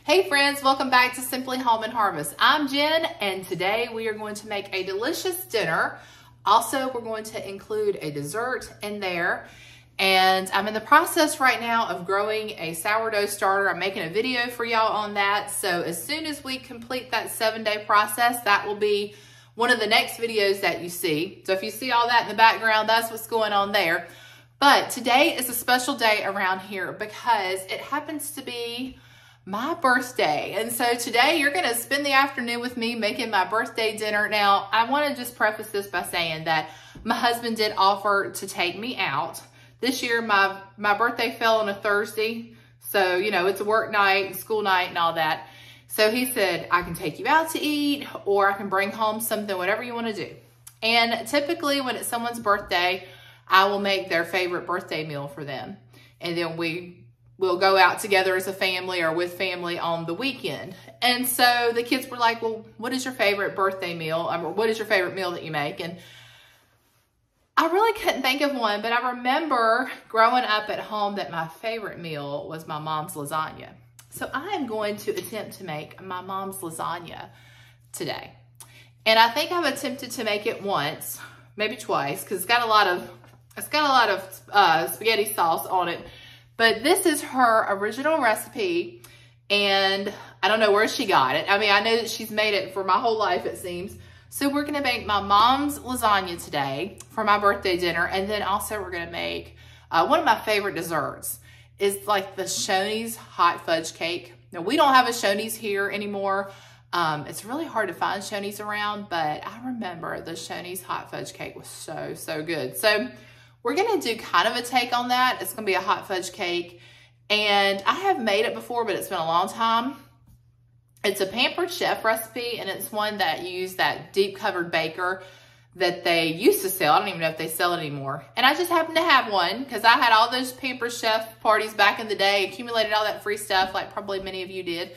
Hey friends, welcome back to Simply Home and Harvest. I'm Jen, and today we are going to make a delicious dinner. Also, we're going to include a dessert in there. And I'm in the process right now of growing a sourdough starter. I'm making a video for y'all on that. So as soon as we complete that 7-day process, that will be one of the next videos that you see. So if you see all that in the background, that's what's going on there. But today is a special day around here because it happens to be my birthday. And so today you're going to spend the afternoon with me making my birthday dinner. Now, I want to just preface this by saying that my husband did offer to take me out. This year, my birthday fell on a Thursday. So, you know, it's a work night and school night and all that. So he said, I can take you out to eat, or I can bring home something, whatever you want to do. And typically when it's someone's birthday, I will make their favorite birthday meal for them. And then we'll go out together as a family or with family on the weekend. And so the kids were like, well, what is your favorite birthday meal? Or what is your favorite meal that you make? And I really couldn't think of one, but I remember growing up at home that my favorite meal was my mom's lasagna. So I am going to attempt to make my mom's lasagna today. And I think I've attempted to make it once, maybe twice, because it's got a lot of spaghetti sauce on it. But this is her original recipe, and I don't know where she got it. I mean, I know that she's made it for my whole life, it seems. So we're gonna make my mom's lasagna today for my birthday dinner, and then also we're gonna make one of my favorite desserts is like the Shoney's hot fudge cake. Now, we don't have a Shoney's here anymore. It's really hard to find Shoney's around, but I remember the Shoney's hot fudge cake was so good. So we're gonna do kind of a take on that. It's gonna be a hot fudge cake. And I have made it before, but it's been a long time. It's a Pampered Chef recipe, and it's one that used that deep covered baker that they used to sell. I don't even know if they sell it anymore. And I just happened to have one because I had all those Pampered Chef parties back in the day, accumulated all that free stuff like probably many of you did.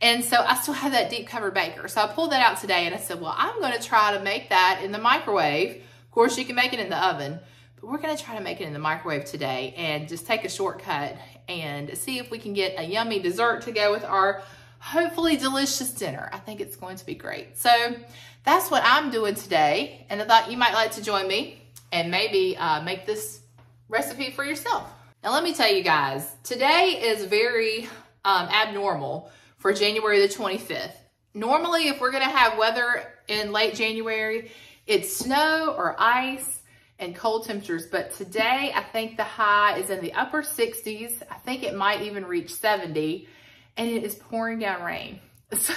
And so I still have that deep covered baker. So I pulled that out today and I said, well, I'm gonna try to make that in the microwave. Of course, you can make it in the oven. But we're gonna try to make it in the microwave today and just take a shortcut and see if we can get a yummy dessert to go with our hopefully delicious dinner. I think it's going to be great. So that's what I'm doing today. And I thought you might like to join me and maybe make this recipe for yourself. Now let me tell you guys, today is very abnormal for January the 25th. Normally, if we're gonna have weather in late January, it's snow or ice and cold temperatures, but today I think the high is in the upper 60s. I think it might even reach 70, and it is pouring down rain. So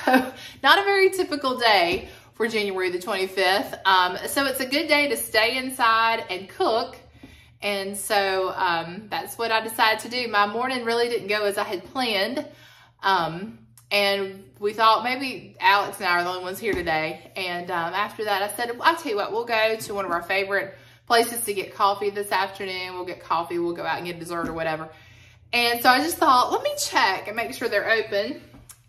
not a very typical day for January the 25th. So it's a good day to stay inside and cook. And so that's what I decided to do. My morning really didn't go as I had planned. And we thought maybe Alex and I are the only ones here today. And after that, I said, I'll tell you what, we'll go to one of our favorite places to get coffee this afternoon. We'll get coffee, we'll go out and get dessert or whatever. And so I just thought, let me check and make sure they're open.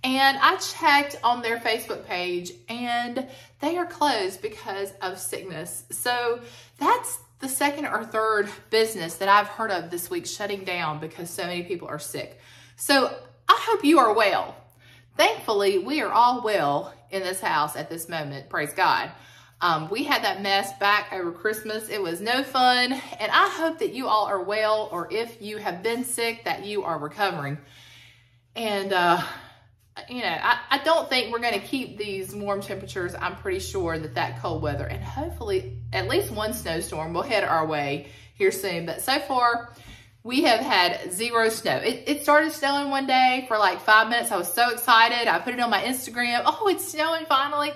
And I checked on their Facebook page and they are closed because of sickness. So that's the second or third business that I've heard of this week shutting down because so many people are sick. So I hope you are well. Thankfully, we are all well in this house at this moment, praise God. We had that mess back over Christmas. It was no fun. And I hope that you all are well, or if you have been sick, that you are recovering. And, you know, I don't think we're going to keep these warm temperatures. I'm pretty sure that cold weather, and hopefully at least one snowstorm will head our way here soon. But so far, we have had zero snow. It started snowing one day for like 5 minutes. I was so excited. I put it on my Instagram. Oh, it's snowing finally.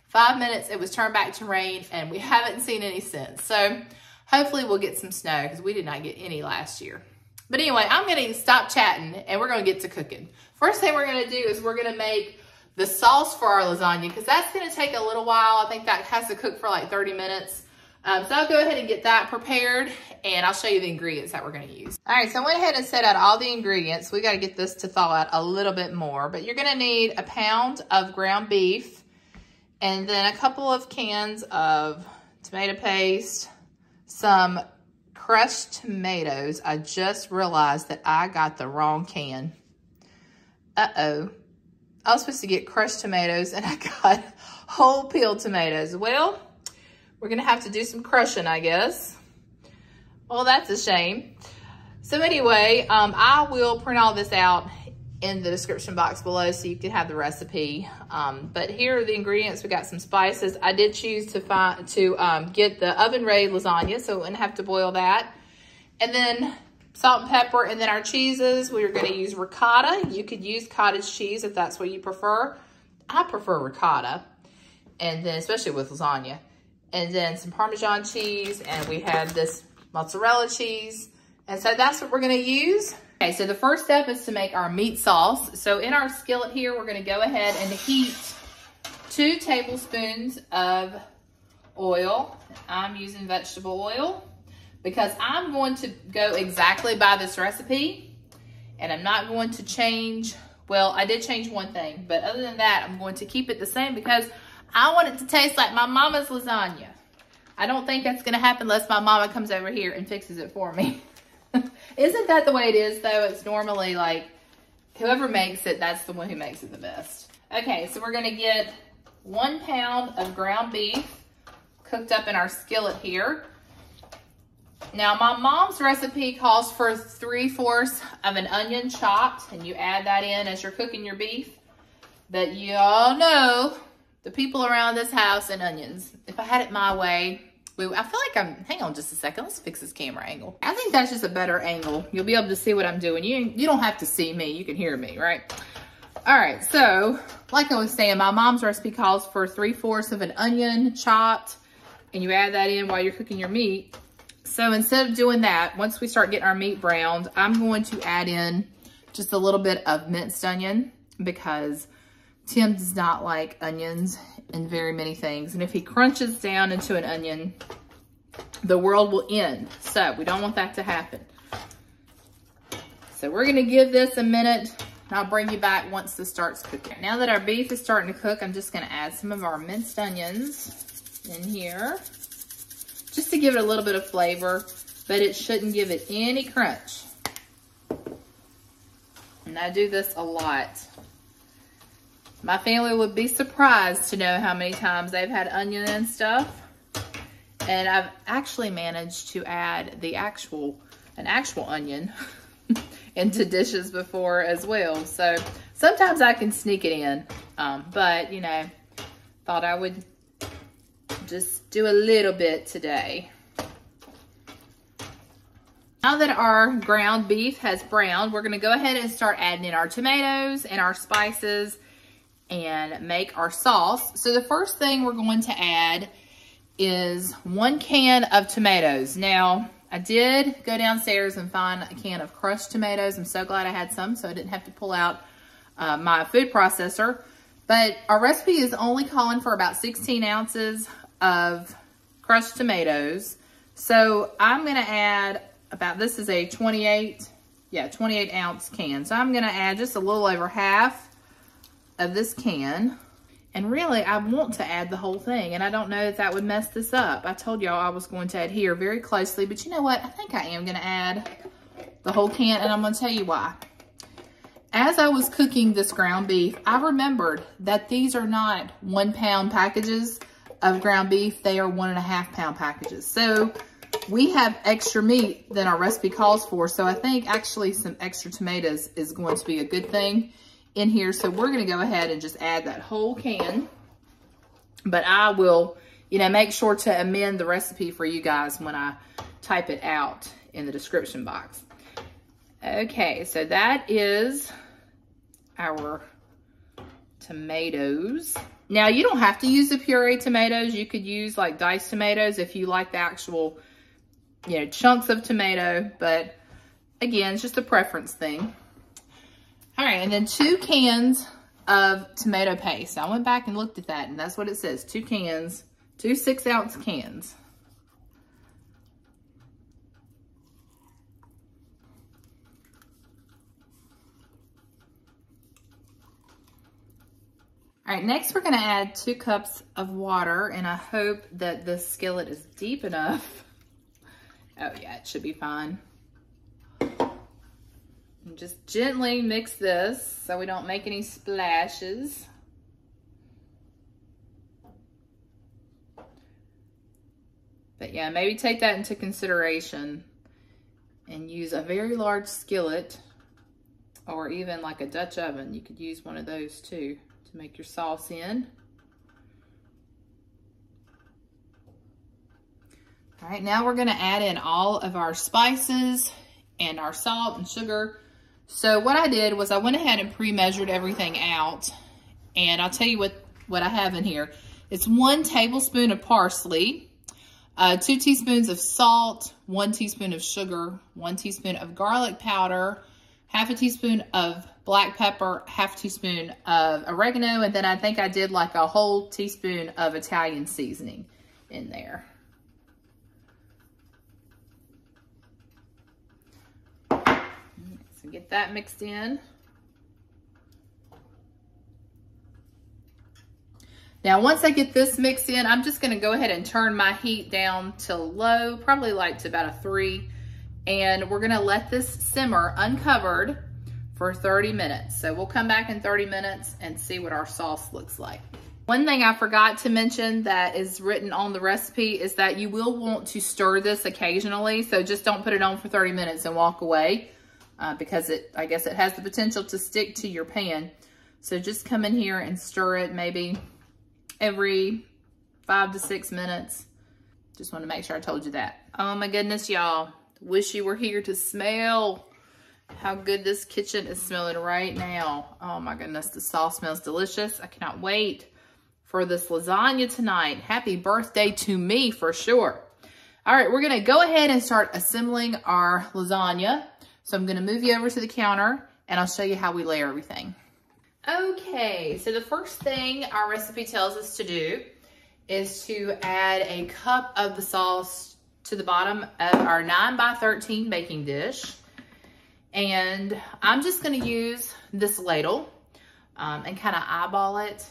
5 minutes, it was turned back to rain, and we haven't seen any since. So hopefully we'll get some snow because we did not get any last year. But anyway, I'm gonna stop chatting and we're gonna get to cooking. First thing we're gonna do is we're gonna make the sauce for our lasagna because that's gonna take a little while. I think that has to cook for like 30 minutes. So I'll go ahead and get that prepared and I'll show you the ingredients that we're gonna use. All right, so I went ahead and set out all the ingredients. We gotta get this to thaw out a little bit more, but you're gonna need a pound of ground beef, and then a couple of cans of tomato paste, some crushed tomatoes. I just realized that I got the wrong can. Uh-oh. I was supposed to get crushed tomatoes and I got whole peeled tomatoes. Well, we're gonna have to do some crushing, I guess. Well, that's a shame. So anyway, I will print all this out in the description box below so you can have the recipe. But here are the ingredients. We got some spices. I did choose to get the oven ready lasagna, so we wouldn't have to boil that. And then salt and pepper, and then our cheeses. We're gonna use ricotta. You could use cottage cheese if that's what you prefer. I prefer ricotta, and then especially with lasagna. And then some Parmesan cheese, and we have this mozzarella cheese. And so that's what we're gonna use. Okay, so the first step is to make our meat sauce. So in our skillet here, we're gonna go ahead and heat 2 tablespoons of oil. I'm using vegetable oil because I'm going to go exactly by this recipe, and I'm not going to change, well, I did change one thing, but other than that, I'm going to keep it the same because I want it to taste like my mama's lasagna. I don't think that's gonna happen unless my mama comes over here and fixes it for me. Isn't that the way it is though? It's normally like, whoever makes it, that's the one who makes it the best. Okay, so we're gonna get 1 pound of ground beef cooked up in our skillet here. Now my mom's recipe calls for 3/4 of an onion chopped, and you add that in as you're cooking your beef. But you all know the people around this house and onions. If I had it my way, I feel like hang on just a second, let's fix this camera angle. I think that's just a better angle. You'll be able to see what I'm doing. You don't have to see me, you can hear me, right? All right, so like I was saying, my mom's recipe calls for 3/4 of an onion chopped, and you add that in while you're cooking your meat. So instead of doing that, once we start getting our meat browned, I'm going to add in just a little bit of minced onion because Tim does not like onions in very many things. And if he crunches down into an onion, the world will end. So we don't want that to happen. So we're gonna give this a minute, and I'll bring you back once this starts cooking. Now that our beef is starting to cook, I'm just gonna add some of our minced onions in here, just to give it a little bit of flavor, but it shouldn't give it any crunch. And I do this a lot. My family would be surprised to know how many times they've had onion and stuff. And I've actually managed to add an actual onion into dishes before as well. So sometimes I can sneak it in, but you know, thought I would just do a little bit today. Now that our ground beef has browned, we're gonna go ahead and start adding in our tomatoes and our spices and make our sauce. So the first thing we're going to add is 1 can of tomatoes. Now, I did go downstairs and find a can of crushed tomatoes. I'm so glad I had some so I didn't have to pull out my food processor. But our recipe is only calling for about 16 ounces of crushed tomatoes. So I'm gonna add about, this is a 28 ounce can. So I'm gonna add just a little over half of this can. And really, I want to add the whole thing, and I don't know if that would mess this up. I told y'all I was going to adhere very closely, but you know what? I think I am gonna add the whole can, and I'm gonna tell you why. As I was cooking this ground beef, I remembered that these are not 1 pound packages of ground beef. They are 1.5 pound packages. So we have extra meat than our recipe calls for. So I think actually some extra tomatoes is going to be a good thing in here. So we're gonna go ahead and just add that whole can. But I will, you know, make sure to amend the recipe for you guys when I type it out in the description box. Okay, so that is our tomatoes. Now you don't have to use the pureed tomatoes. You could use like diced tomatoes if you like the actual, you know, chunks of tomato, but again, it's just a preference thing. All right, and then 2 cans of tomato paste. I went back and looked at that, and that's what it says, 2 cans, 2 6-ounce cans. All right, next we're gonna add 2 cups of water, and I hope that the skillet is deep enough. Oh yeah, it should be fine. And just gently mix this so we don't make any splashes. But yeah, maybe take that into consideration and use a very large skillet or even like a Dutch oven. You could use one of those too to make your sauce in. All right, now we're gonna add in all of our spices and our salt and sugar. So what I did was I went ahead and pre-measured everything out, and I'll tell you what I have in here. It's 1 tablespoon of parsley, 2 teaspoons of salt, 1 teaspoon of sugar, 1 teaspoon of garlic powder, half a teaspoon of black pepper, half a teaspoon of oregano, and then I think I did like a whole teaspoon of Italian seasoning in there. So get that mixed in. Now, once I get this mixed in, I'm just gonna go ahead and turn my heat down to low, probably like to about a 3. And we're gonna let this simmer uncovered for 30 minutes. So we'll come back in 30 minutes and see what our sauce looks like. One thing I forgot to mention that is written on the recipe is that you will want to stir this occasionally. So just don't put it on for 30 minutes and walk away because I guess it has the potential to stick to your pan. So just come in here and stir it maybe every 5 to 6 minutes. Just want to make sure I told you that. Oh my goodness, y'all. Wish you were here to smell how good this kitchen is smelling right now. Oh my goodness, the sauce smells delicious. I cannot wait for this lasagna tonight. Happy birthday to me for sure. All right, we're gonna go ahead and start assembling our lasagna. So I'm gonna move you over to the counter and I'll show you how we layer everything. Okay, so the first thing our recipe tells us to do is to add a cup of the sauce to the bottom of our 9 by 13 baking dish. And I'm just gonna use this ladle and kind of eyeball it,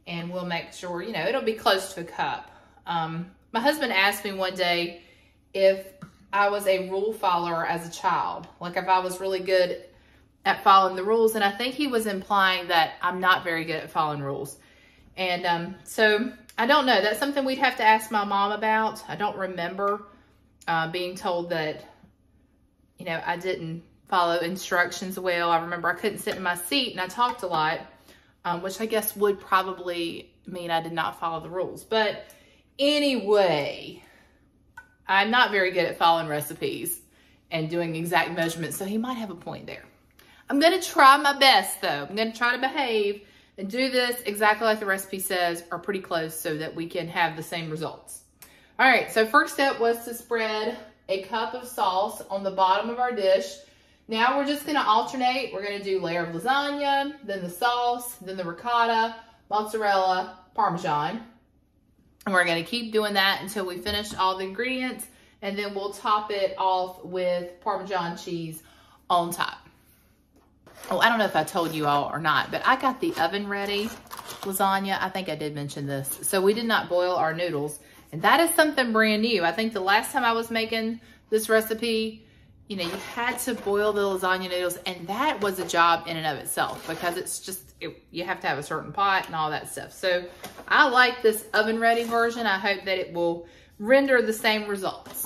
and we'll make sure, you know, it'll be close to a cup. My husband asked me one day if I was a rule follower as a child, like if I was really good at following the rules, and I think he was implying that I'm not very good at following rules. And so I don't know, that's something we'd have to ask my mom about. I don't remember being told that, you know, I didn't follow instructions well. I remember I couldn't sit in my seat and I talked a lot, which I guess would probably mean I did not follow the rules. But anyway, I'm not very good at following recipes and doing exact measurements, so he might have a point there. I'm gonna try my best though. I'm gonna try to behave and do this exactly like the recipe says, or pretty close, so that we can have the same results. All right, so first step was to spread a cup of sauce on the bottom of our dish. Now we're just gonna alternate. We're gonna do layer of lasagna, then the sauce, then the ricotta, mozzarella, Parmesan. And we're gonna keep doing that until we finish all the ingredients, and then we'll top it off with Parmesan cheese on top. Oh, I don't know if I told you all or not, but I got the oven ready lasagna. I think I did mention this. So we did not boil our noodles, and that is something brand new. I think the last time I was making this recipe, you know, you had to boil the lasagna noodles, and that was a job in and of itself because it's just, you have to have a certain pot and all that stuff. So I like this oven ready version. I hope that it will render the same results.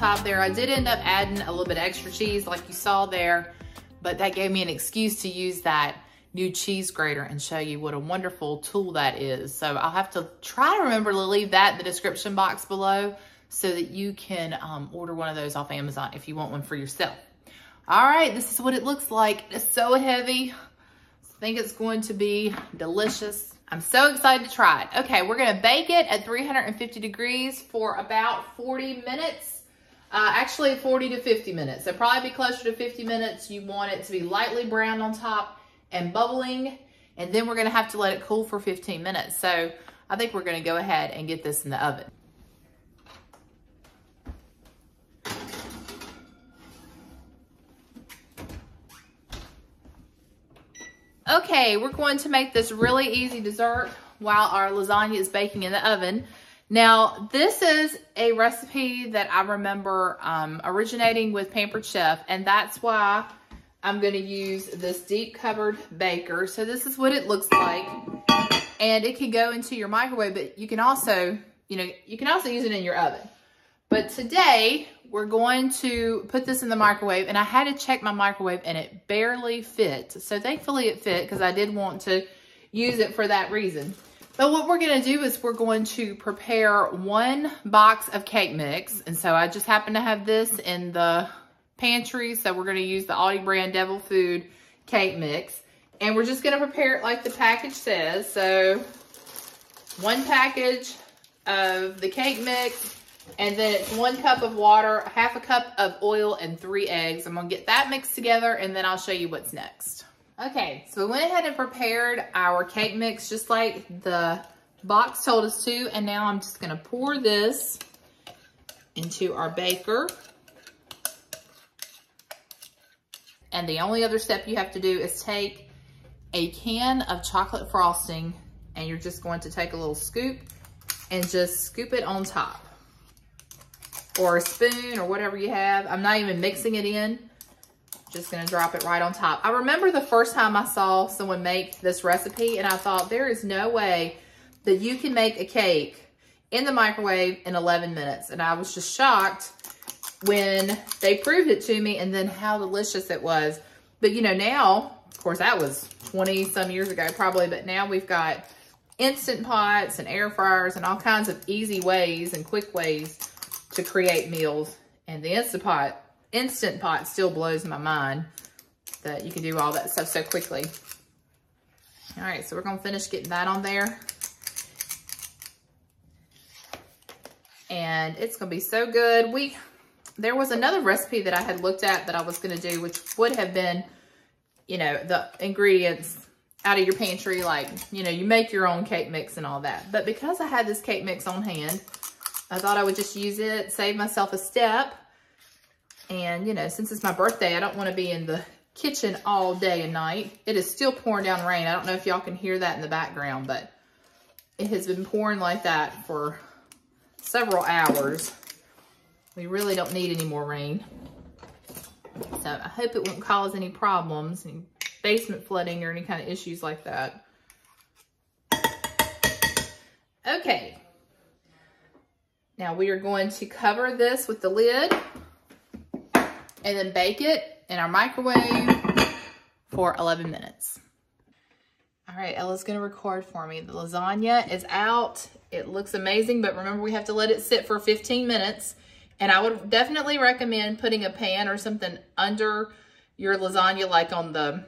top there. I did end up adding a little bit of extra cheese like you saw there, but that gave me an excuse to use that new cheese grater and show you what a wonderful tool that is. So I'll have to try to remember to leave that in the description box below so that you can order one of those off Amazon if you want one for yourself. All right, this is what it looks like. It's so heavy. I think it's going to be delicious. I'm so excited to try it. Okay, we're gonna bake it at 350 degrees for about 40 minutes. Actually 40 to 50 minutes. So probably be closer to 50 minutes. You want it to be lightly browned on top and bubbling. And then we're gonna have to let it cool for 15 minutes. So I think we're gonna go ahead and get this in the oven. Okay, we're going to make this really easy dessert while our lasagna is baking in the oven. Now, this is a recipe that I remember originating with Pampered Chef, and that's why I'm gonna use this deep covered baker. So this is what it looks like, and it can go into your microwave, but you can also, you can also use it in your oven. But today, we're going to put this in the microwave, and I had to check my microwave and it barely fit. So thankfully it fit because I did want to use it for that reason. But what we're gonna do is we're going to prepare 1 box of cake mix. And so I just happen to have this in the pantry. So we're gonna use the Aldi brand Devil Food cake mix. And we're just gonna prepare it like the package says. So 1 package of the cake mix, and then it's 1 cup of water, 1/2 cup of oil, and 3 eggs. I'm gonna get that mixed together, and then I'll show you what's next. Okay, so we went ahead and prepared our cake mix just like the box told us to, and now I'm just gonna pour this into our baker. And the only other step you have to do is take a can of chocolate frosting, and you're just going to take a little scoop and just scoop it on top. Or a spoon or whatever you have. I'm not even mixing it in. Just gonna drop it right on top. I remember the first time I saw someone make this recipe, and I thought there is no way that you can make a cake in the microwave in 11 minutes. And I was just shocked when they proved it to me and then how delicious it was. But now, of course that was 20 some years ago probably, but now we've got Instant Pots and air fryers and all kinds of easy ways and quick ways to create meals. And the Instant Pot still blows my mind that you can do all that stuff so quickly. All right, so we're gonna finish getting that on there. And it's gonna be so good. There was another recipe that I had looked at that I was gonna do, which would have been, the ingredients out of your pantry, like, you make your own cake mix and all that. But because I had this cake mix on hand, I thought I would just use it, save myself a step. And, since it's my birthday, I don't want to be in the kitchen all day and night. It is still pouring down rain. I don't know if y'all can hear that in the background, but it has been pouring like that for several hours. We really don't need any more rain. So I hope it won't cause any problems, any basement flooding or any kind of issues like that. Okay. Now we are going to cover this with the lid and then bake it in our microwave for 11 minutes. All right, Ella's gonna record for me. The lasagna is out. It looks amazing, but remember we have to let it sit for 15 minutes. And I would definitely recommend putting a pan or something under your lasagna, like on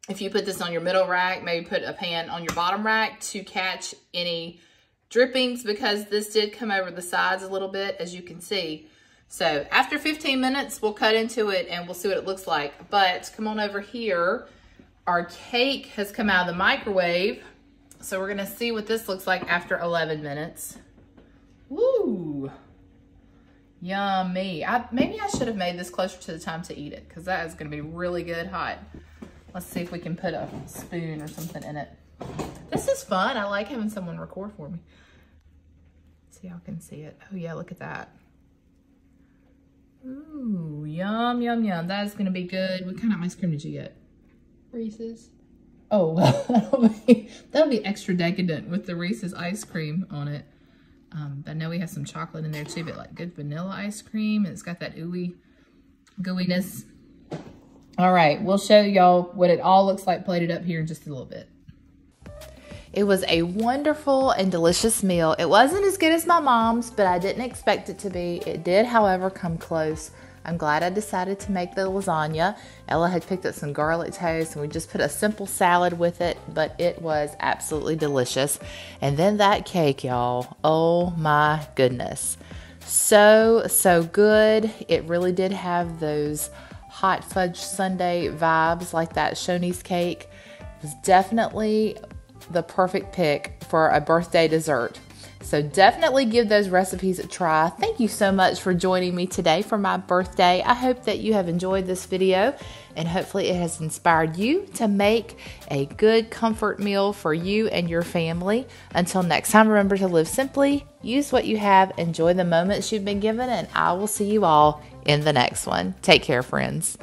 if you put this on your middle rack, maybe put a pan on your bottom rack to catch any drippings, because this did come over the sides a little bit, as you can see. So after 15 minutes, we'll cut into it and we'll see what it looks like. But come on over here. Our cake has come out of the microwave. So we're gonna see what this looks like after 11 minutes. Woo! Yummy. Maybe I should have made this closer to the time to eat it, because that is gonna be really good hot. Let's see if we can put a spoon or something in it. This is fun. I like having someone record for me. See how I can see it. Oh yeah, look at that. Ooh, yum, yum, yum. That is gonna be good. What kind of ice cream did you get? Reese's. Oh, that'll be extra decadent with the Reese's ice cream on it. But I know we have some chocolate in there too, but like good vanilla ice cream. And it's got that ooey gooiness. All right, we'll show y'all what it all looks like plated up here in just a little bit. It was a wonderful and delicious meal. It wasn't as good as my mom's, but I didn't expect it to be. It did, however, come close. I'm glad I decided to make the lasagna. Ella had picked up some garlic toast and we just put a simple salad with it, but it was absolutely delicious. And then that cake, y'all. Oh my goodness. So good. It really did have those hot fudge sundae vibes like that Shoney's cake. It was definitely the perfect pick for a birthday dessert. So definitely give those recipes a try. Thank you so much for joining me today for my birthday. I hope that you have enjoyed this video and hopefully it has inspired you to make a good comfort meal for you and your family. Until next time, remember to live simply, use what you have, enjoy the moments you've been given, and I will see you all in the next one. Take care, friends.